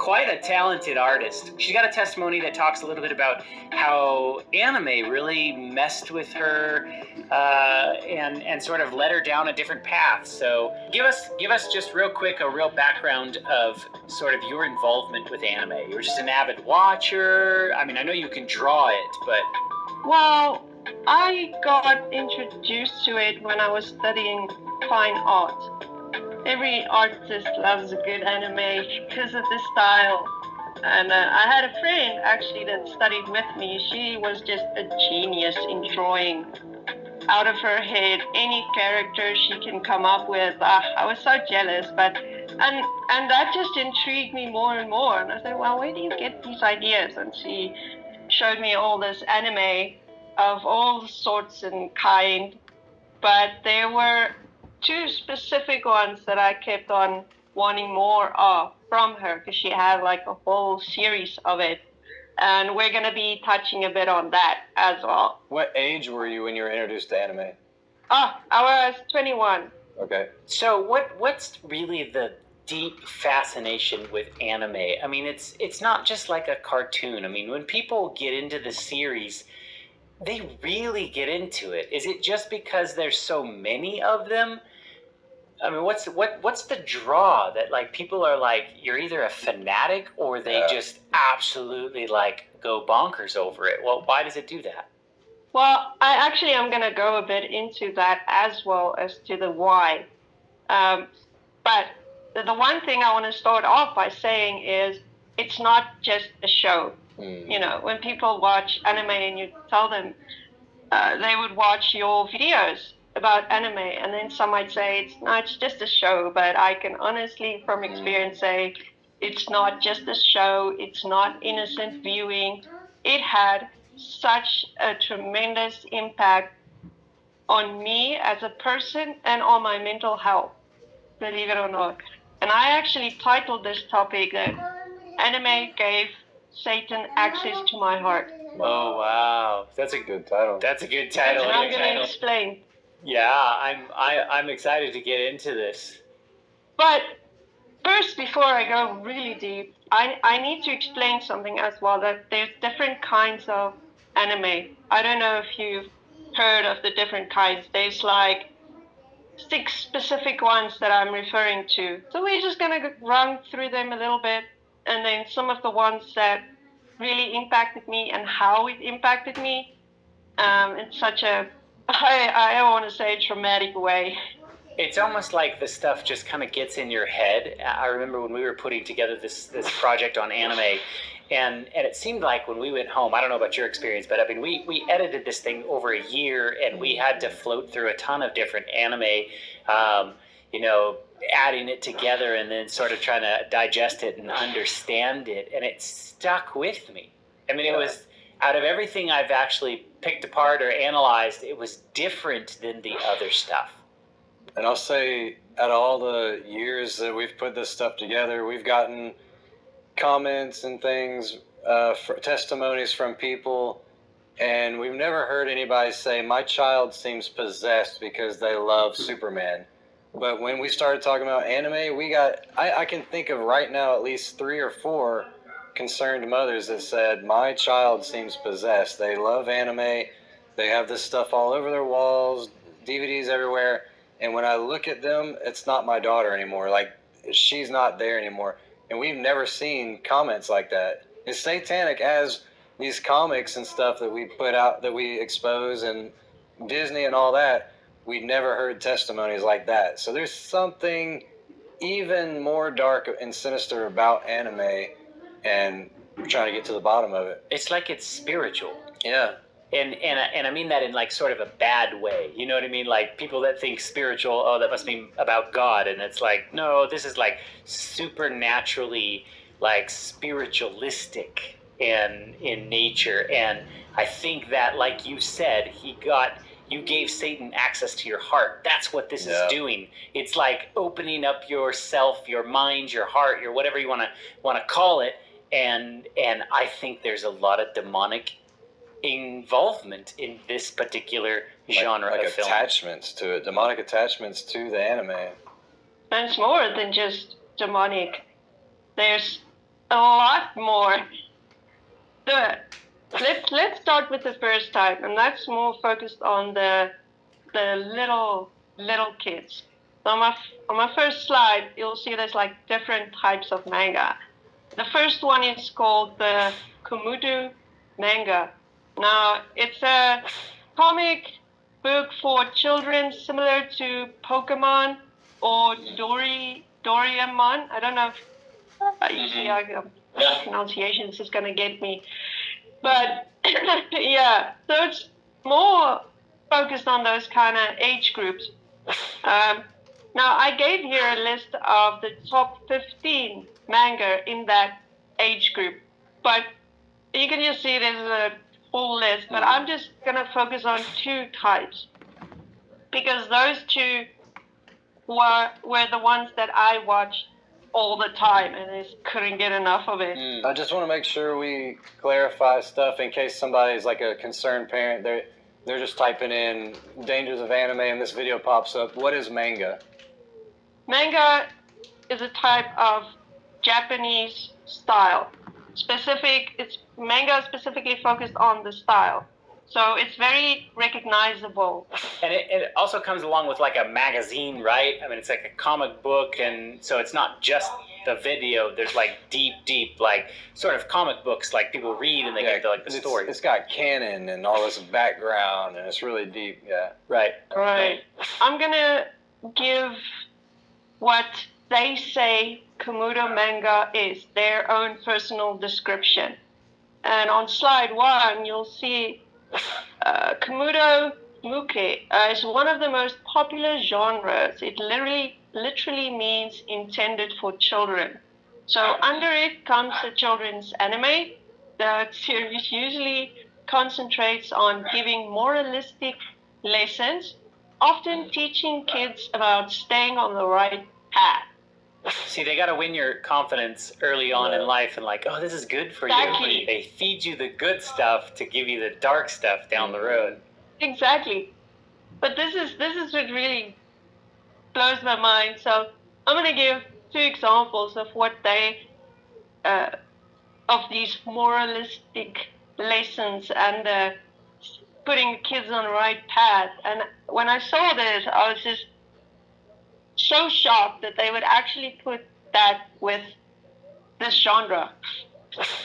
quite a talented artist. She's got a testimony that talks a little bit about how anime really messed with her and sort of led her down a different path. So give us just real quick a real background of sort of your involvement with anime. You were just an avid watcher. I mean, I know you can draw it, but... Well, I got introduced to it when I was studying fine art. Every artist loves a good anime because of the style. And I had a friend actually that studied with me. She was just a genius in drawing out of her head any character she can come up with. I was so jealous, but and that just intrigued me more and more. And I said, well, where do you get these ideas? And she showed me all this anime of all sorts and kind, but there were two specific ones that I kept on wanting more of from her because she had like a whole series of it. And we're going to be touching a bit on that as well. What age were you when you were introduced to anime? I was 21. Okay. So what's really the deep fascination with anime? I mean, it's not just like a cartoon. I mean, when people get into the series, they really get into it. Is it just because there's so many of them? I mean, what's the draw that like people are like, you're either a fanatic or they just absolutely like go bonkers over it? Well, why does it do that? Well, I actually am going to go a bit into that as well as to the why. But the one thing I want to start off by saying is it's not just a show. You know, when people watch anime and you tell them they would watch your videos about anime, and then some might say it's just a show, but I can honestly from experience say it's not just a show, it's not innocent viewing. It had such a tremendous impact on me as a person and on my mental health, believe it or not. And I actually titled this topic that anime gave Satan access to my heart. Oh wow, that's a Good title. That's a good title. And I'm going to explain. Yeah, I'm excited to get into this. But first, before I go really deep, I need to explain something as well, that there's different kinds of anime. I don't know if you've heard of the different kinds. There's like 6 specific ones that I'm referring to. So we're just going to run through them a little bit, and then some of the ones that really impacted me and how it impacted me in such a, I don't want to say traumatic way. It's almost like the stuff just kind of gets in your head. I remember when we were putting together this project on anime, and it seemed like when we went home, I don't know about your experience, but I mean, we edited this thing over a year, and we had to float through a ton of different anime, you know, adding it together and then sort of trying to digest it and understand it, and it stuck with me. I mean, it was, out of everything I've actually picked apart or analyzed, it was different than the other stuff. And I'll say, out of all the years that we've put this stuff together, we've gotten comments and things, testimonies from people, and we've never heard anybody say, my child seems possessed because they love Superman. But when we started talking about anime, we got, I can think of right now at least 3 or 4 concerned mothers that said, my child seems possessed. They love anime. They have this stuff all over their walls, DVDs everywhere. And when I look at them, it's not my daughter anymore. Like, she's not there anymore. And we've never seen comments like that. It's satanic as these comics and stuff that we put out, that we expose, and Disney and all that. We never heard testimonies like that. So there's something even more dark and sinister about anime, and we're trying to get to the bottom of it. It's like it's spiritual. Yeah. And I mean that in like sort of a bad way. You know what I mean? Like people that think spiritual, oh, that must be about God. And it's like, no, this is like supernaturally like spiritualistic in nature. And I think that, like you said, you gave Satan access to your heart. That's what this is doing. It's like opening up yourself, your mind, your heart, your whatever you want to call it. And I think there's a lot of demonic involvement in this particular genre like of film. Attachments to it, demonic attachments to the anime. And it's more than just demonic. There's a lot more. Let's start with the first type, and that's more focused on the little kids. So on my first slide, you'll see there's like different types of manga. The first one is called the Komodo manga. Now, it's a comic book for children similar to Pokemon or Doraemon. I don't know if usually pronunciation is just going to get me. But yeah, so it's more focused on those kind of age groups. Now, I gave here a list of the top 15 manga in that age group, but you can just see there's a full list, but I'm just going to focus on two types because those two were the ones that I watched all the time and I just couldn't get enough of it. I just want to make sure we clarify stuff in case somebody's like a concerned parent. They're just typing in dangers of anime and this video pops up. What is manga? Manga is a type of Japanese style. Manga is specifically focused on the style. So it's very recognizable. And it also comes along with like a magazine, right? I mean, it's like a comic book, and so it's not just the video. There's like deep, like sort of comic books like people read and they get to like the story. It's got canon and all this background, and it's really deep, yeah. Right. I'm going to give what they say Komodo manga is, their own personal description. And on slide 1, you'll see Komodo Muke is one of the most popular genres. It literally means intended for children. So under it comes the children's anime. The series usually concentrates on giving moralistic lessons, often teaching kids about staying on the right path. See, they got to win your confidence early on in life and like, oh, this is good for you. They feed you the good stuff to give you the dark stuff down the road. Exactly. But this is what really blows my mind. So I'm going to give 2 examples of what of these moralistic lessons and putting kids on the right path. And when I saw this, I was just so shocked that they would actually put that with this genre.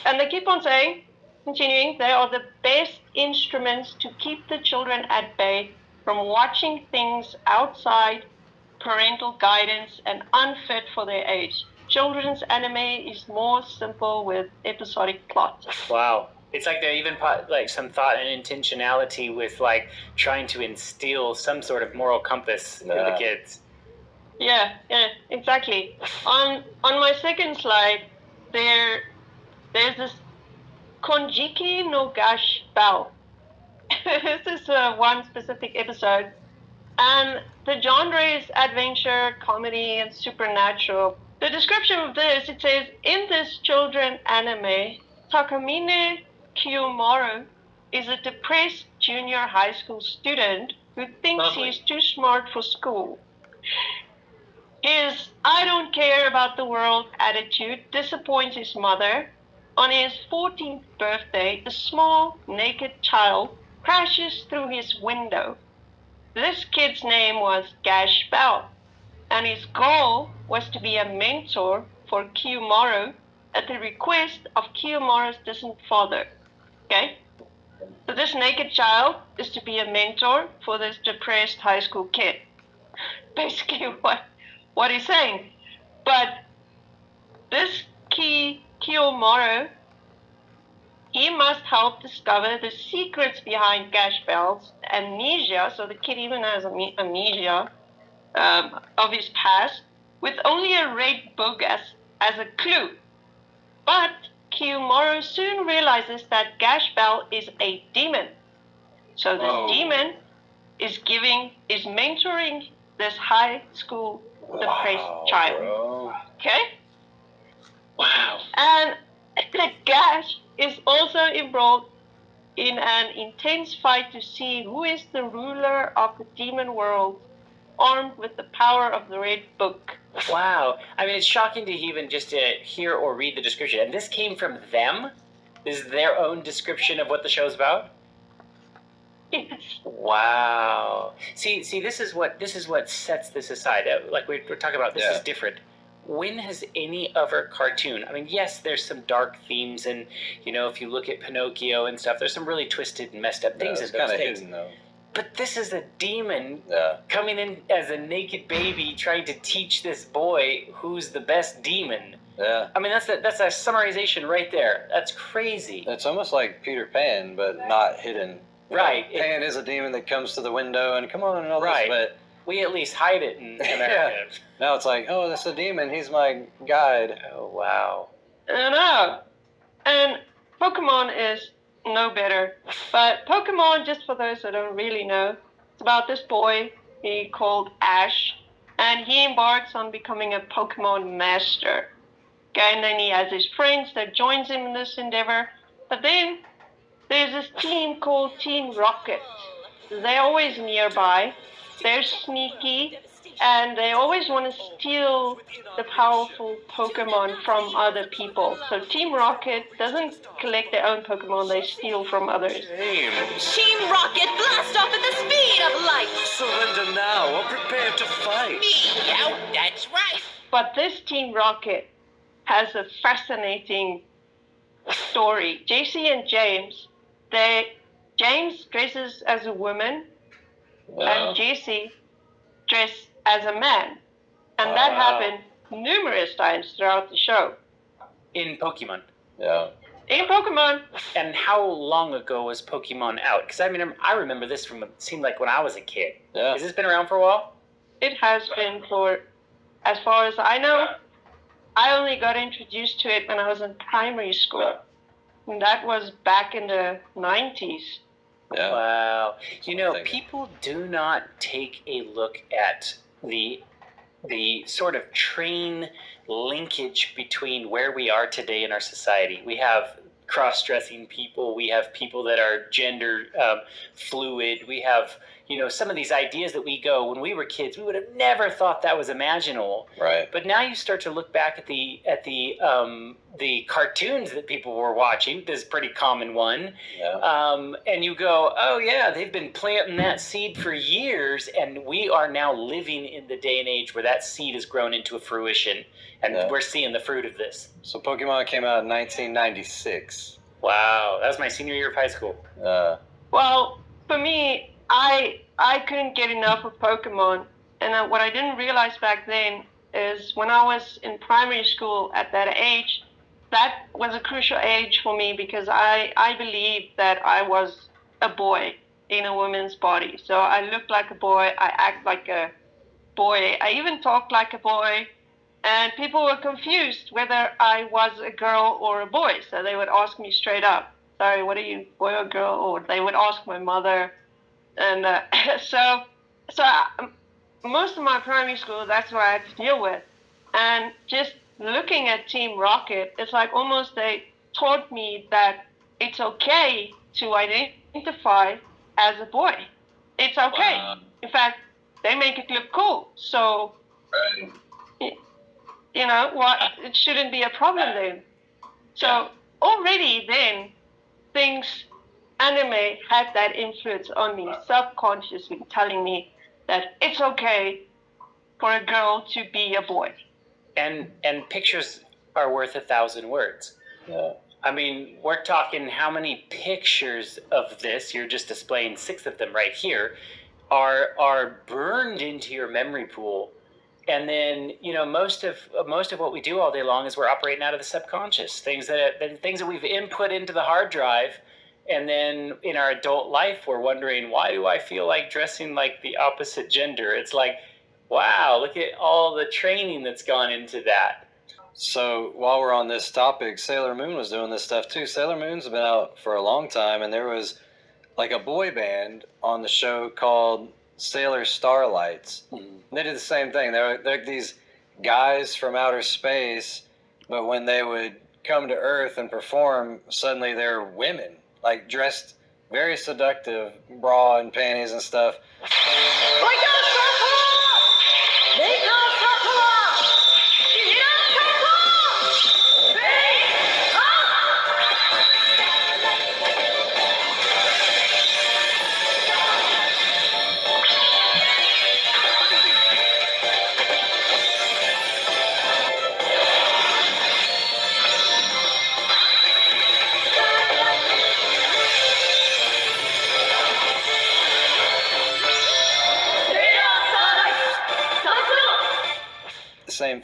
And they keep on saying, continuing, they are the best instruments to keep the children at bay from watching things outside parental guidance and unfit for their age. Children's anime is more simple with episodic plots. Wow. It's like they even put like some thought and intentionality with like trying to instill some sort of moral compass in the kids. Yeah, exactly. On my second slide, there's this Konjiki no Gash Bell. This is one specific episode, and the genre is adventure, comedy, and supernatural. The description of this, it says, in this children anime, Takamine Kiyomaru is a depressed junior high school student who thinks he is too smart for school. His I don't care about the world attitude disappoints his mother. On his 14th birthday, a small, naked child crashes through his window. This kid's name was Gash Bell, and his goal was to be a mentor for Kiyomaru at the request of Kiyomaru's distant father. Okay? So this naked child is to be a mentor for this depressed high school kid. Basically what he's saying. But this Kiyomaru, he must help discover the secrets behind Gash Bell's amnesia, so the kid even has amnesia of his past, with only a red book as a clue. But Kiyomaru soon realizes that Gash Bell is a demon. So the demon is mentoring this high school depressed child. Bro. Okay? Wow. And Gash is also embroiled in an intense fight to see who is the ruler of the demon world, armed with the power of the Red Book. Wow. I mean, it's shocking to even just to hear or read the description. And this came from them? This is their own description of what the show's about? Yes. Wow. See, this is what sets this aside. Like we're talking about, this is different. When has any other cartoon, I mean, yes, there's some dark themes, and, you know, if you look at Pinocchio and stuff, there's some really twisted and messed up things in those things. Hidden, though. But this is a demon coming in as a naked baby trying to teach this boy who's the best demon. Yeah. I mean, that's a summarization right there. That's crazy. It's almost like Peter Pan, but not hidden. Right. Pan is a demon that comes to the window and come on and all this, but we at least hide it in America. Now it's like, oh, that's a demon. He's my guide. Oh, wow. I know. And Pokemon is no better. But Pokemon, just for those that don't really know, it's about this boy he called Ash, and he embarks on becoming a Pokemon master. Okay, and then he has his friends that joins him in this endeavor. But then there's this team called Team Rocket. They're always nearby. They're sneaky, and they always want to steal the powerful Pokemon from other people. So Team Rocket doesn't collect their own Pokemon, they steal from others. Team Rocket, blast off at the speed of light! Surrender now or prepare to fight! Yeah, that's right! But this Team Rocket has a fascinating story. JC and James, James dresses as a woman, and JC dressed as a man. And that happened numerous times throughout the show. In Pokemon. Yeah. In Pokemon. And how long ago was Pokemon out? Because I remember this from, it seemed like when I was a kid. Yeah. Has this been around for a while? It has been for, as far as I know, I only got introduced to it when I was in primary school. And that was back in the 90s. Yeah. Wow. You know, people do not take a look at the sort of train linkage between where we are today in our society. We have cross-dressing people. We have people that are gender fluid. We have, you know, some of these ideas that we go, when we were kids, we would have never thought that was imaginable. Right. But now you start to look back at the cartoons that people were watching. This is a pretty common one. Yeah. And you go, oh yeah, they've been planting that seed for years, and we are now living in the day and age where that seed has grown into a fruition, and we're seeing the fruit of this. So Pokemon came out in 1996. Wow, that was my senior year of high school. Well, for me, I couldn't get enough of Pokemon, and what I didn't realize back then is when I was in primary school at that age, that was a crucial age for me because I believed that I was a boy in a woman's body. So I looked like a boy, I act like a boy, I even talked like a boy, and people were confused whether I was a girl or a boy. So they would ask me straight up, sorry, what are you, boy or girl? Or they would ask my mother. And so most of my primary school, that's what I had to deal with. And just looking at Team Rocket, it's like almost they taught me that it's okay to identify as a boy. It's okay. Wow. In fact, they make it look cool. So, you know, what? It shouldn't be a problem then. So already then, anime had that influence on me, subconsciously telling me that it's okay for a girl to be a boy. And pictures are worth 1,000 words. Yeah. I mean, we're talking how many pictures of this, you're just displaying 6 of them right here, are burned into your memory pool. And then, you know, most of what we do all day long is we're operating out of the subconscious, things that we've input into the hard drive. And then in our adult life, we're wondering, why do I feel like dressing like the opposite gender? It's like, wow, look at all the training that's gone into that. So while we're on this topic, Sailor Moon was doing this stuff too. Sailor Moon's been out for a long time, and there was like a boy band on the show called Sailor Starlights. Mm-hmm. And they did the same thing. They're these guys from outer space, but when they would come to Earth and perform, suddenly they're women. Like dressed very seductive, bra and panties and stuff.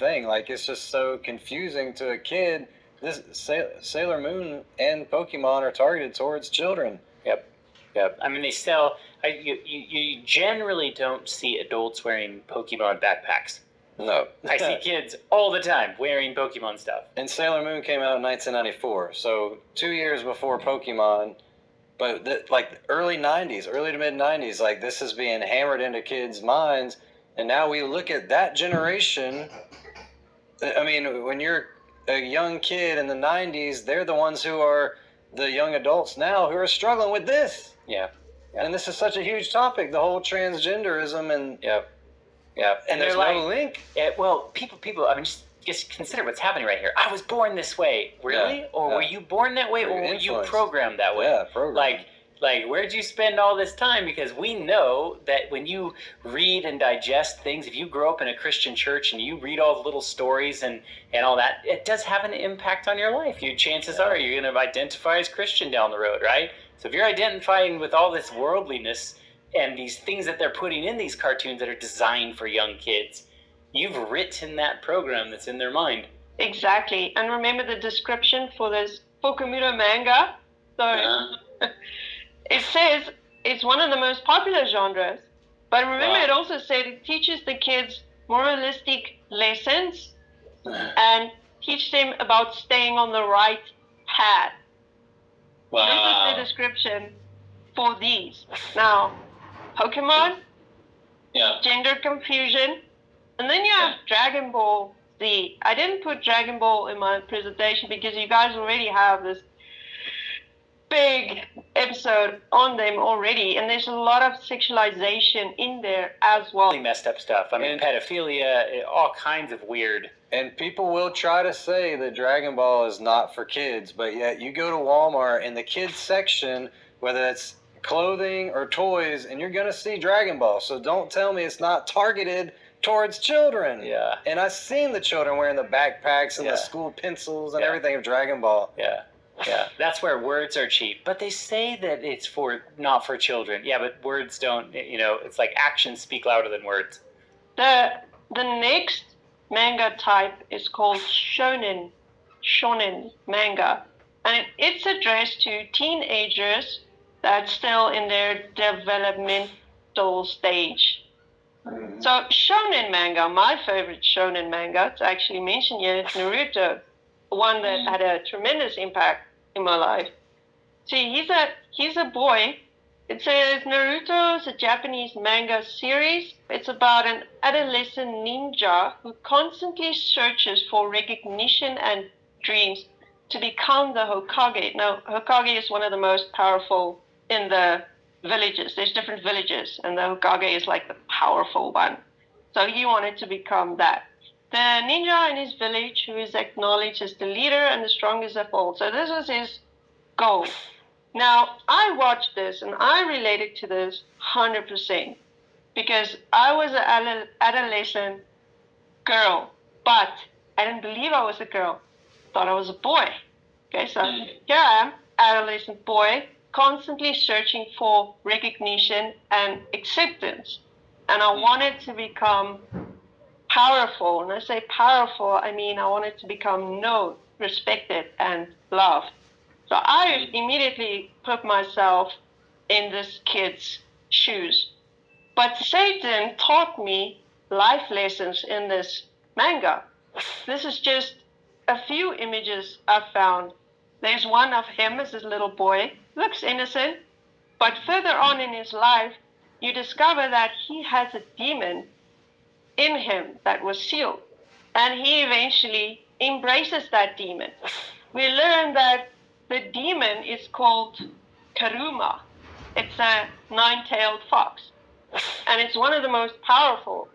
thing. Like, it's just so confusing to a kid. This Sailor Moon and Pokemon are targeted towards children. Yep. I mean, they sell. You generally don't see adults wearing Pokemon backpacks. No. I see kids all the time wearing Pokemon stuff. And Sailor Moon came out in 1994, so 2 years before Pokemon. But like early 90s, early to mid 90s, like this is being hammered into kids' minds. And now we look at that generation. I mean, when you're a young kid in the 90s, they're the ones who are the young adults now who are struggling with this. Yeah. And this is such a huge topic, the whole transgenderism and And there's they're no link. Well, people. I mean, just consider what's happening right here. I was born this way, really, or were you born that way, or were you programmed that way? Yeah, programmed. Like, where'd you spend all this time? Because we know that when you read and digest things, if you grow up in a Christian church and you read all the little stories and all that, it does have an impact on your life. Chances are you're going to identify as Christian down the road, right? So if you're identifying with all this worldliness and these things that they're putting in these cartoons that are designed for young kids, you've written that program that's in their mind. Exactly. And remember the description for this Fokomudo manga? So it says it's one of the most popular genres. But remember, it also said it teaches the kids moralistic lessons and teach them about staying on the right path. Wow. This is the description for these. Now, Pokemon, gender confusion, and then you have Dragon Ball Z. I didn't put Dragon Ball in my presentation because you guys already have this big episode on them already, and there's a lot of sexualization in there as well. Really messed up stuff. I mean, pedophilia, all kinds of weird. And people will try to say that Dragon Ball is not for kids, but yet you go to Walmart in the kids section, whether it's clothing or toys, and you're going to see Dragon Ball. So don't tell me it's not targeted towards children. Yeah. And I've seen the children wearing the backpacks and the school pencils and everything of Dragon Ball. Yeah. That's where words are cheap. But they say that it's not for children. Yeah, but words don't, it's like actions speak louder than words. The next manga type is called shonen manga. And it's addressed to teenagers that's still in their developmental stage. So shonen manga, my favorite shonen manga, it's actually mentioned here, Naruto, one that had a tremendous impact in my life. See, he's a boy. It says Naruto is a Japanese manga series. It's about an adolescent ninja who constantly searches for recognition and dreams to become the Hokage. Now, Hokage is one of the most powerful in the villages. There's different villages, and the Hokage is like the powerful one. So he wanted to become that. The ninja in his village who is acknowledged as the leader and the strongest of all. So this was his goal. Now, I watched this and I related to this 100% because I was an adolescent girl, but I didn't believe I was a girl. Thought I was a boy. Okay, so here I am, adolescent boy, constantly searching for recognition and acceptance. And I wanted to become powerful. When I say powerful, I mean I wanted to become known, respected, and loved. So I immediately put myself in this kid's shoes. But Satan taught me life lessons in this manga. This is just a few images I found. There's one of him as this little boy, looks innocent, but further on in his life, you discover that he has a demon in him that was sealed. And he eventually embraces that demon. We learn that the demon is called Karuma. It's a nine-tailed fox. And it's one of the most powerful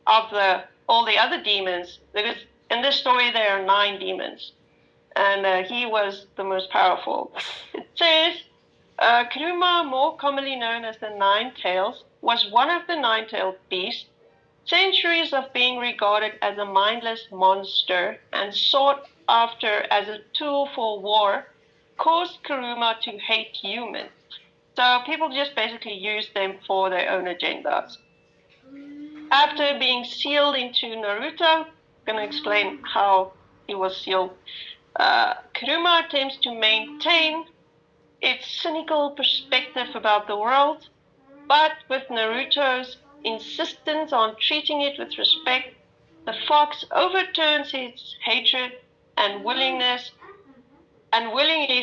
of all the other demons, because in this story there are 9 demons. And he was the most powerful. It says, Karuma, more commonly known as the Nine Tails, was one of the nine-tailed beasts. Centuries of being regarded as a mindless monster and sought after as a tool for war caused Karuma to hate humans. So people just basically used them for their own agendas. After being sealed into Naruto, going to explain how he was sealed. Kuruma attempts to maintain its cynical perspective about the world, but with Naruto's insistence on treating it with respect, the fox overturns its hatred and willingly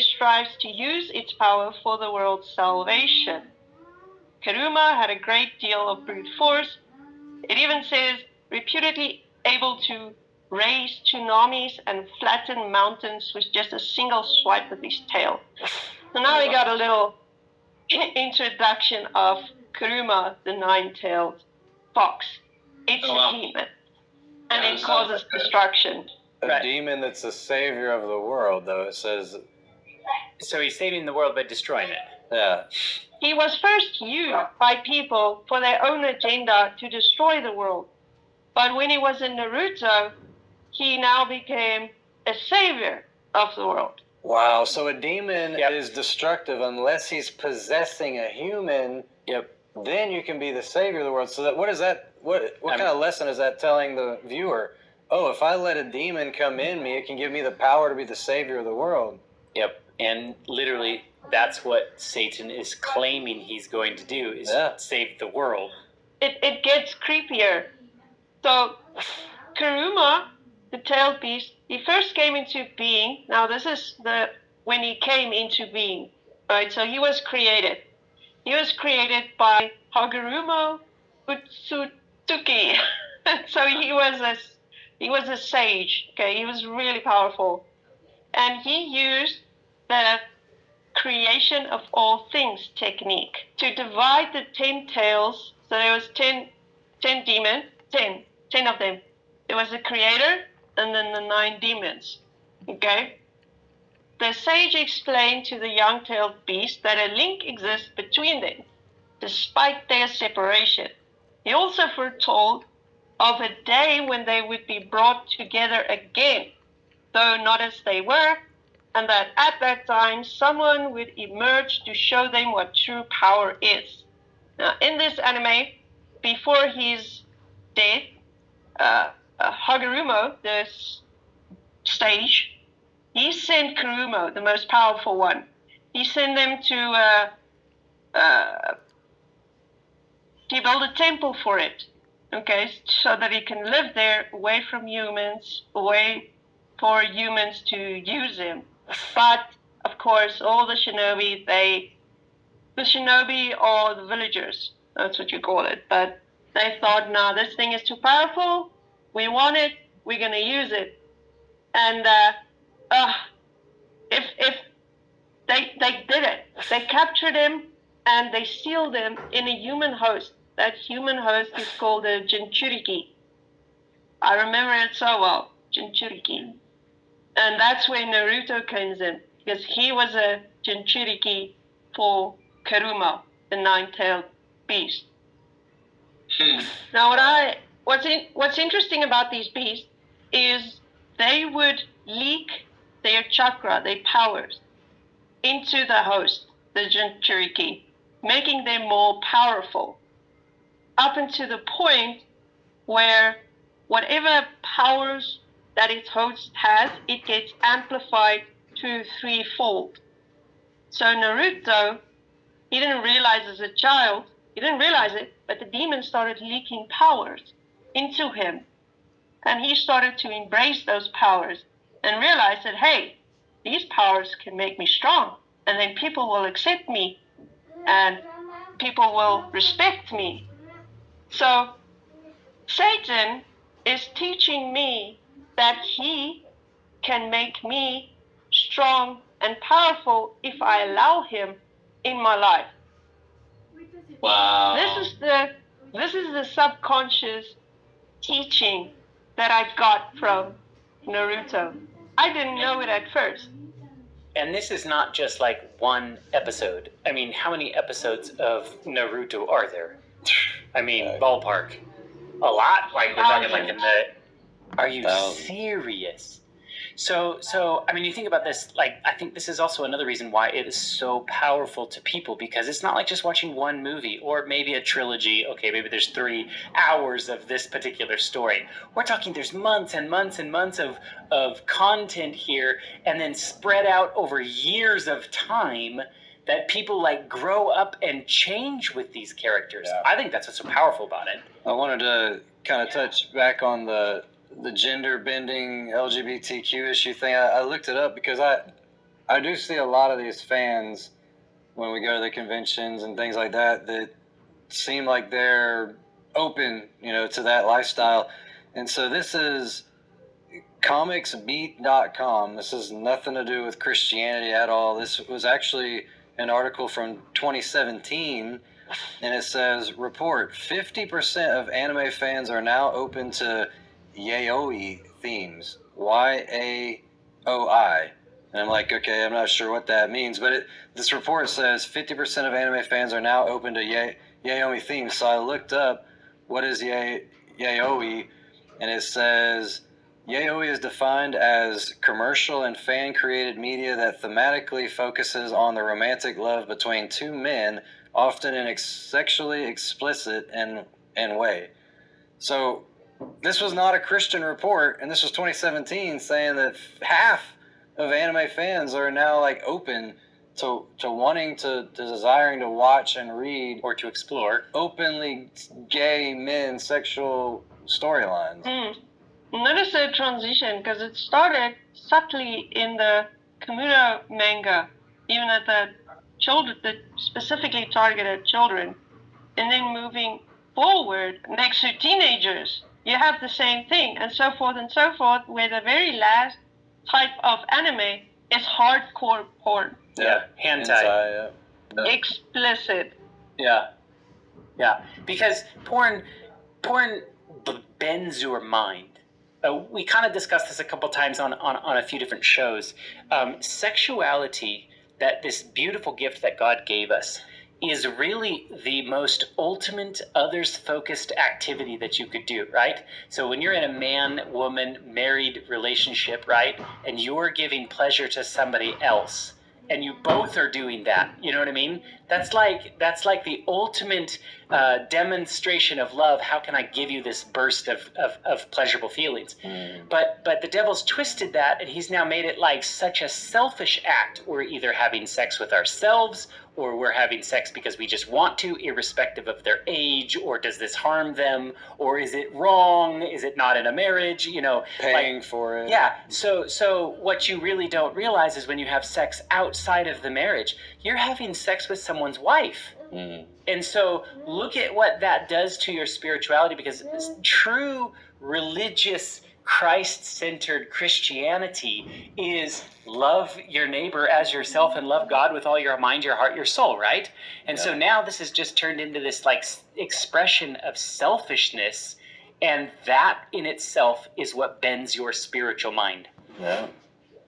strives to use its power for the world's salvation. Kuruma had a great deal of brute force. It even says reputedly able to raise tsunamis and flatten mountains with just a single swipe with his tail. So now we got a little introduction of Kuruma, the nine-tailed fox. It's a demon, and it causes destruction. A demon that's the savior of the world, though, it says. So he's saving the world by destroying it. Yeah. He was first used by people for their own agenda to destroy the world. But when he was in Naruto, he now became a savior of the world. Wow, so a demon is destructive unless he's possessing a human. Yep. Then you can be the savior of the world. So that what is that? What kind of lesson is that telling the viewer? Oh, if I let a demon come in me, it can give me the power to be the savior of the world. Yep. And literally, that's what Satan is claiming he's going to do, is save the world. It gets creepier. So, Kuruma, the tailed beast, he first came into being. Now, this is when he came into being, right? So he was created. He was created by Hagoromo Utsutsuki. So he was a sage. Okay, he was really powerful, and he used the creation of all things technique to divide the 10 tails. So there was 10 demons, 10 of them. There was the creator and then the 9 demons. Okay? The sage explained to the young-tailed beast that a link exists between them, despite their separation. He also foretold of a day when they would be brought together again, though not as they were, and that at that time someone would emerge to show them what true power is. Now, in this anime, before his death, Hagoromo, the sage, he sent Kuruma, the most powerful one. He sent them to build a temple for it, okay, so that he can live there, away from humans, away for humans to use him. But of course, all the shinobi, the shinobi are the villagers. That's what you call it. But they thought, no, this thing is too powerful. We want it. We're gonna use it. And if they did it, they captured him and they sealed him in a human host. That human host is called a Jinchuriki. I remember it so well, Jinchuriki. And that's where Naruto comes in, because he was a Jinchuriki for Kuruma, the nine-tailed beast. Now, what's interesting about these beasts is they would leak their chakra, their powers, into the host, the Jinchuriki, making them more powerful, up until the point where whatever powers that its host has, it gets amplified to 3-fold. So Naruto, he didn't realize as a child, he didn't realize it, but the demon started leaking powers into him. And he started to embrace those powers and realize that, hey, these powers can make me strong. And then people will accept me and people will respect me. So Satan is teaching me that he can make me strong and powerful if I allow him in my life. Wow. This is the subconscious teaching that I got from Naruto. I didn't know it at first. And this is not just like one episode. I mean, how many episodes of Naruto are there? I mean, ballpark. A lot? Like, we're talking like in the... Are you serious? So I mean, you think about this, like, I think this is also another reason why it is so powerful to people, because it's not like just watching one movie or maybe a trilogy. Okay, maybe there's 3 hours of this particular story. We're talking there's months and months and months of content here, and then spread out over years of time that people like grow up and change with these characters. Yeah. I think that's what's so powerful about it. I wanted to kind of touch back on the gender bending LGBTQ issue thing. I looked it up because I do see a lot of these fans when we go to the conventions and things like that seem like they're open, to that lifestyle. And so this is comicsbeat.com. This has nothing to do with Christianity at all. This was actually an article from 2017, and it says, report, 50% of anime fans are now open to yaoi themes. Y-A-O-I. And I'm like, okay, I'm not sure what that means, but this report says 50% of anime fans are now open to yaoi themes. So I looked up what is yaoi, and it says yaoi is defined as commercial and fan-created media that thematically focuses on the romantic love between 2 men, often in sexually explicit way. So this was not a Christian report, and this was 2017, saying that half of anime fans are now like open to wanting to desiring to watch and read Or to explore. openly gay men sexual storylines. Notice the transition, because it started subtly in the Komudo manga, even at the children, that specifically targeted children, and then moving forward next to teenagers, you have the same thing, and so forth, where the very last type of anime is hardcore porn. Yeah, hentai. Explicit. Yeah. Because porn bends your mind. We kind of discussed this a couple times on a few different shows. Sexuality, that this beautiful gift that God gave us, is really the most ultimate others-focused activity that you could do, right? So when you're in a man-woman married relationship, right, and you're giving pleasure to somebody else, and you both are doing that, you know what I mean? That's like the ultimate demonstration of love. How can I give you this burst of pleasurable feelings? But the devil's twisted that, and he's now made it like such a selfish act. We're either having sex with ourselves, or we're having sex because we just want to, irrespective of their age, or does this harm them, or is it wrong? Is it not in a marriage? Paying for it. Yeah. So what you really don't realize is when you have sex outside of the marriage, you're having sex with someone's wife. And so look at what that does to your spirituality, because true religious Christ-centered Christianity is love your neighbor as yourself and love God with all your mind, your heart, your soul, right? And so now this has just turned into this like expression of selfishness, and that in itself is what bends your spiritual mind. Yeah.